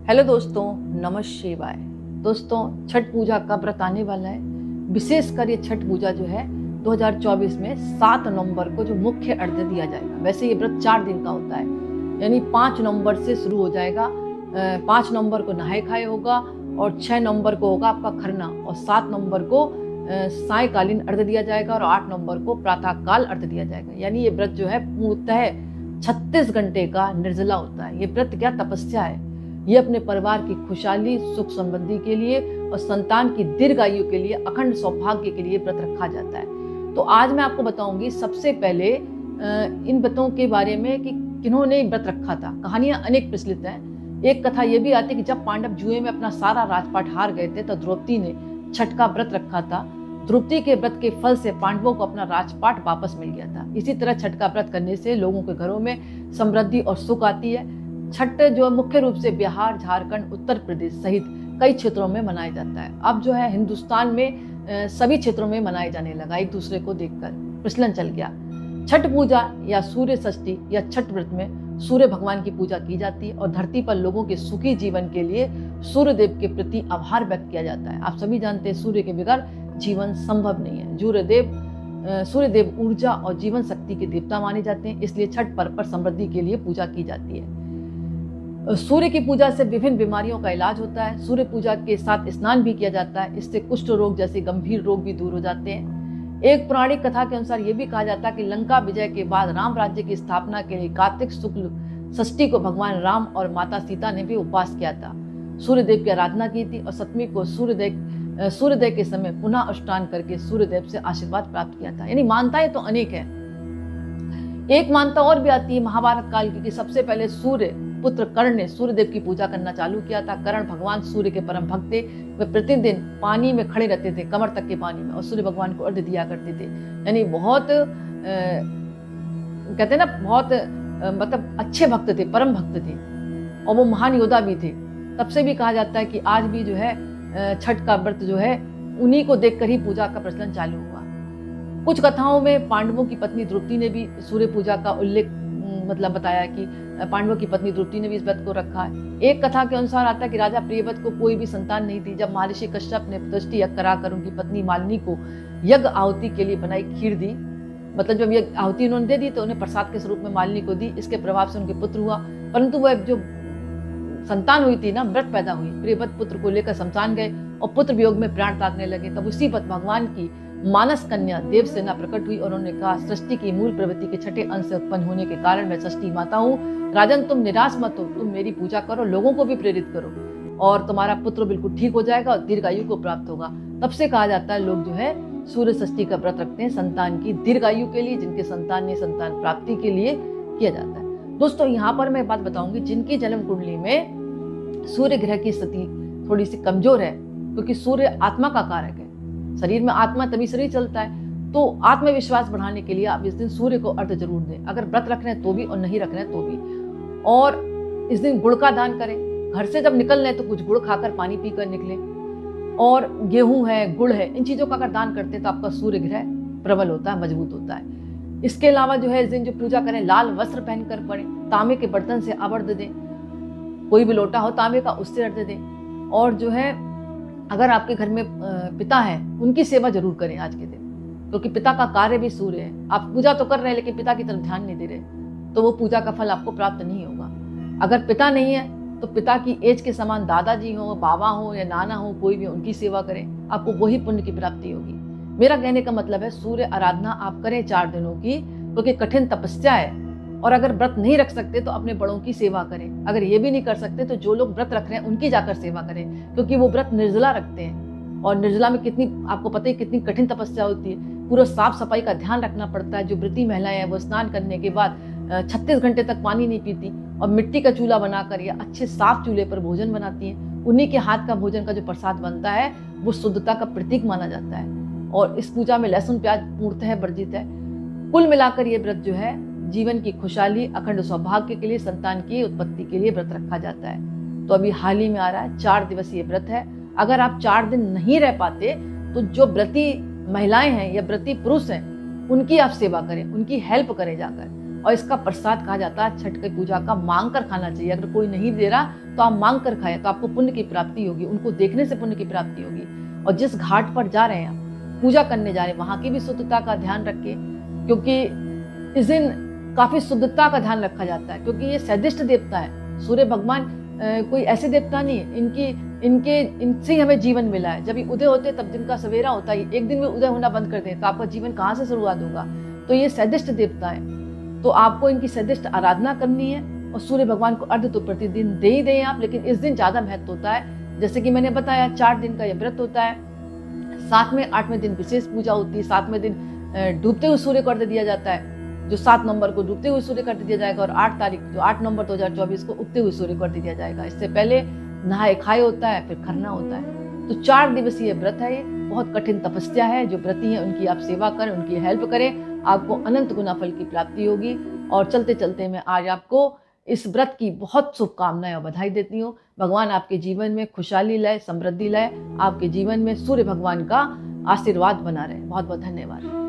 Hello दोस्तों, नमः शिवाय। दोस्तों, छठ पूजा का व्रत आने वाला है। विशेषकर ये छठ पूजा जो है 2024 में 7 नवंबर को जो मुख्य अर्घ्य दिया जाएगा। वैसे ये व्रत 4 दिन का होता है, यानी 5 नवंबर से शुरू हो जाएगा। 5 नवंबर को नहाए खाए होगा और 6 नवंबर को होगा आपका खरना और 7 नवंबर को सायकालीन अर्घ्य दिया जाएगा और 8 नवंबर को प्रातःकाल अर्घ्य दिया जाएगा। यानी ये व्रत जो है पूर्णतः 36 घंटे का निर्जला होता है। ये व्रत क्या तपस्या है। ये अपने परिवार की खुशहाली, सुख समृद्धि के लिए और संतान की दीर्घायु के लिए, अखंड सौभाग्य के लिए व्रत रखा जाता है। तो आज मैं आपको बताऊंगी सबसे पहले इन व्रतों के बारे में कि किन्होंने व्रत रखा था। कहानियां अनेक प्रचलित हैं। एक कथा यह भी आती है कि जब पांडव जुए में अपना सारा राजपाट हार गए थे तो द्रौपदी ने छठ का व्रत रखा था। द्रौपदी के व्रत के फल से पांडवों को अपना राजपाट वापस मिल गया था। इसी तरह छठ का व्रत करने से लोगों के घरों में समृद्धि और सुख आती है। छठ जो मुख्य रूप से बिहार, झारखंड, उत्तर प्रदेश सहित कई क्षेत्रों में मनाया जाता है। अब जो है हिंदुस्तान में सभी क्षेत्रों में मनाए जाने लगा, एक दूसरे को देखकर प्रचलन चल गया। छठ पूजा या सूर्य षष्ठी या छठ व्रत में सूर्य भगवान की पूजा की जाती है और धरती पर लोगों के सुखी जीवन के लिए सूर्य देव के प्रति आभार व्यक्त किया जाता है। आप सभी जानते हैं सूर्य के बगैर जीवन संभव नहीं है। सूर्य देव ऊर्जा और जीवन शक्ति के देवता माने जाते हैं, इसलिए छठ पर्व पर समृद्धि के लिए पूजा की जाती है। सूर्य की पूजा से विभिन्न बीमारियों का इलाज होता है। सूर्य पूजा के साथ स्नान भी किया जाता है, इससे कुष्ठ रोग जैसे गंभीर रोग भी दूर हो जाते हैं। एक पौराणिक कथा के अनुसार यह भी कहा जाता है कि लंका विजय के बाद राम राज्य की स्थापना के लिए कार्तिक शुक्ल षष्ठी को भगवान राम और माता सीता ने भी उपवास किया था, सूर्यदेव की आराधना की थी और सप्तमी को सूर्योदय के समय पुनः अनुष्ठान करके सूर्यदेव से आशीर्वाद प्राप्त किया था। यानी मान्यताएं तो अनेक है। एक मान्यता और भी आती है महाभारत काल की कि सबसे पहले सूर्य पुत्र कर्ण ने सूर्यदेव की पूजा करना चालू किया था। कर्ण भगवान सूर्य के परम भक्त थे। वे प्रतिदिन पानी में खड़े रहते थे, कमर तक के पानी में, और सूर्य भगवान को अर्घ्य दिया करते थे। यानी बहुत कहते हैं ना, बहुत मतलब अच्छे भक्त थे, परम भक्त थे और वो महान योद्धा भी थे। तब से भी कहा जाता है कि आज भी जो है छठ का व्रत जो है उन्हीं को देखकर ही पूजा का प्रचलन चालू हुआ। कुछ कथाओं में पांडवों की पत्नी द्रौपदी ने भी सूर्य पूजा का उल्लेख मतलब बताया कि पांडवों की पत्नी द्रौपदी ने भी इस व्रत को रखा है। एक कथा के अनुसार आता है कि राजा प्रियव्रत को कोई भी संतान नहीं थी। जब महर्षि कश्यप ने दृष्टि यज्ञ कराकर उनकी पत्नी मालिनी को यज्ञ आहुति के लिए बनाई खीर दी, मतलब जब यज्ञ आहुति उन्होंने दे दी तो उन्हें प्रसाद के स्वरूप में मालिनी को दी। इसके प्रभाव से उनके पुत्र हुआ, परंतु वह जो संतान हुई थी ना, व्रत पैदा हुई। प्रियव्रत पुत्र को लेकर शमशान गए और पुत्र वियोग में प्राण त्यागने लगे। तब उसी वक्त भगवान की मानस कन्या देवसेना प्रकट हुई और उन्होंने कहा, सृष्टि की मूल प्रवृत्ति के छठे अंश से उत्पन्न होने के कारण मैं षष्ठी माता हूँ। राजन, तुम निराश मत हो, तुम मेरी पूजा करो, लोगों को भी प्रेरित करो और तुम्हारा पुत्र बिल्कुल ठीक हो जाएगा और दीर्घायु को प्राप्त होगा। तब से कहा जाता है लोग जो है सूर्य षष्ठी का व्रत रखते हैं संतान की दीर्घायु के लिए, जिनके संतान ने संतान प्राप्ति के लिए किया जाता है। दोस्तों, यहाँ पर मैं बात बताऊंगी जिनकी जन्म कुंडली में सूर्य ग्रह की स्थिति थोड़ी सी कमजोर है, क्योंकि सूर्य आत्मा का कारक है। शरीर में आत्मा तभी शरीर चलता है। तो आत्मविश्वास बढ़ाने के लिए आप इस दिन सूर्य को अर्घ्य जरूर दें, अगर व्रत रख रहे हैं तो भी और नहीं रख रहे हैं तो भी। और इस दिन गुड़ का दान करें। घर से जब निकल रहे हैं तो कुछ गुड़ खाकर पानी पीकर निकले। और गेहूं है, गुड़ है, इन चीजों का अगर दान करते हैं तो आपका सूर्य ग्रह प्रबल होता है, मजबूत होता है। इसके अलावा जो है इस दिन जो पूजा करें, लाल वस्त्र पहनकर पड़े, तांबे के बर्तन से अर्घ्य दें, कोई भी लोटा हो तांबे का उससे अर्घ्य दें। और जो है अगर आपके घर में पिता है उनकी सेवा जरूर करें आज के दिन, क्योंकि पिता का कार्य भी सूर्य है। आप पूजा तो कर रहे हैं लेकिन पिता की तरफ ध्यान नहीं दे रहे, तो वो पूजा का फल आपको प्राप्त नहीं होगा। अगर पिता नहीं है तो पिता की एज के समान दादाजी हो, बाबा हो या नाना हो, कोई भी उनकी सेवा करें, आपको वही पुण्य की प्राप्ति होगी। मेरा कहने का मतलब है सूर्य आराधना आप करें 4 दिनों की, क्योंकि कठिन तपस्या है। और अगर व्रत नहीं रख सकते तो अपने बड़ों की सेवा करें। अगर ये भी नहीं कर सकते तो जो लोग व्रत रख रहे हैं उनकी जाकर सेवा करें, क्योंकि वो व्रत निर्जला रखते हैं। और निर्जला में कितनी, आपको पता है कितनी कठिन तपस्या होती है। पूरा साफ सफाई का ध्यान रखना पड़ता है। जो व्रती महिलाएं हैं वो स्नान करने के बाद 36 घंटे तक पानी नहीं पीती और मिट्टी का चूल्हा बनाकर या अच्छे साफ चूल्हे पर भोजन बनाती हैं। उन्हीं के हाथ का भोजन का जो प्रसाद बनता है वो शुद्धता का प्रतीक माना जाता है। और इस पूजा में लहसुन प्याज पूर्णतः वर्जित है। कुल मिलाकर ये व्रत जो है जीवन की खुशहाली, अखंड सौभाग्य के लिए, संतान की उत्पत्ति के लिए व्रत रखा जाता है। तो अभी हाल ही में आ रहा है 4 दिवसीय व्रत है। अगर आप 4 दिन नहीं रह पाते तो जो व्रती महिलाएं हैं या व्रती पुरुष हैं उनकी आप सेवा करें, उनकी हेल्प करें जाकर। और इसका प्रसाद कहा जाता है छठ की पूजा का मांग कर खाना चाहिए। अगर कोई नहीं दे रहा तो आप मांग कर खाएं, तो आपको पुण्य की प्राप्ति होगी, उनको देखने से पुण्य की प्राप्ति होगी। और जिस घाट पर जा रहे हैं आप पूजा करने जा रहे हैं, वहां की भी शुद्धता का ध्यान रखें, क्योंकि इस दिन काफी शुद्धता का ध्यान रखा जाता है, क्योंकि ये सदिष्ट देवता है। सूर्य भगवान कोई ऐसे देवता नहीं है, इनसे ही हमें जीवन मिला है। जब ये उदय होते हैं तब दिन का सवेरा होता है, एक दिन में उदय होना बंद कर दें तो आपका जीवन कहाँ से शुरुआत होगा। तो ये सदिष्ट देवता है, तो आपको इनकी सदिष्ट आराधना करनी है। और सूर्य भगवान को अर्घ्य तो प्रतिदिन दे ही दें आप, लेकिन इस दिन ज्यादा महत्व होता है। जैसे कि मैंने बताया 4 दिन का यह व्रत होता है, 7वें 8वें दिन विशेष पूजा होती है। 7वें दिन डूबते हुए सूर्य को अर्घ्य दिया जाता है, जो 7 नवंबर को डूबते हुए सूर्य को अर्घ्य दिया जाएगा, और 8 तारीख जो 8 नवंबर 2024 को उगते हुए सूर्य को अर्घ्य दिया जाएगा। इससे पहले नहाए खाए होता है, फिर खरना होता है। तो 4 दिवसीय व्रत है, ये बहुत कठिन तपस्या है। जो व्रती हैं उनकी आप सेवा करें, उनकी हेल्प करें, आपको अनंत गुना फल की प्राप्ति होगी। और चलते चलते मैं आज आपको इस व्रत की बहुत शुभकामनाएं और बधाई देती हूँ। भगवान आपके जीवन में खुशहाली लाए, समृद्धि लाए, आपके जीवन में सूर्य भगवान का आशीर्वाद बना रहे। बहुत बहुत धन्यवाद।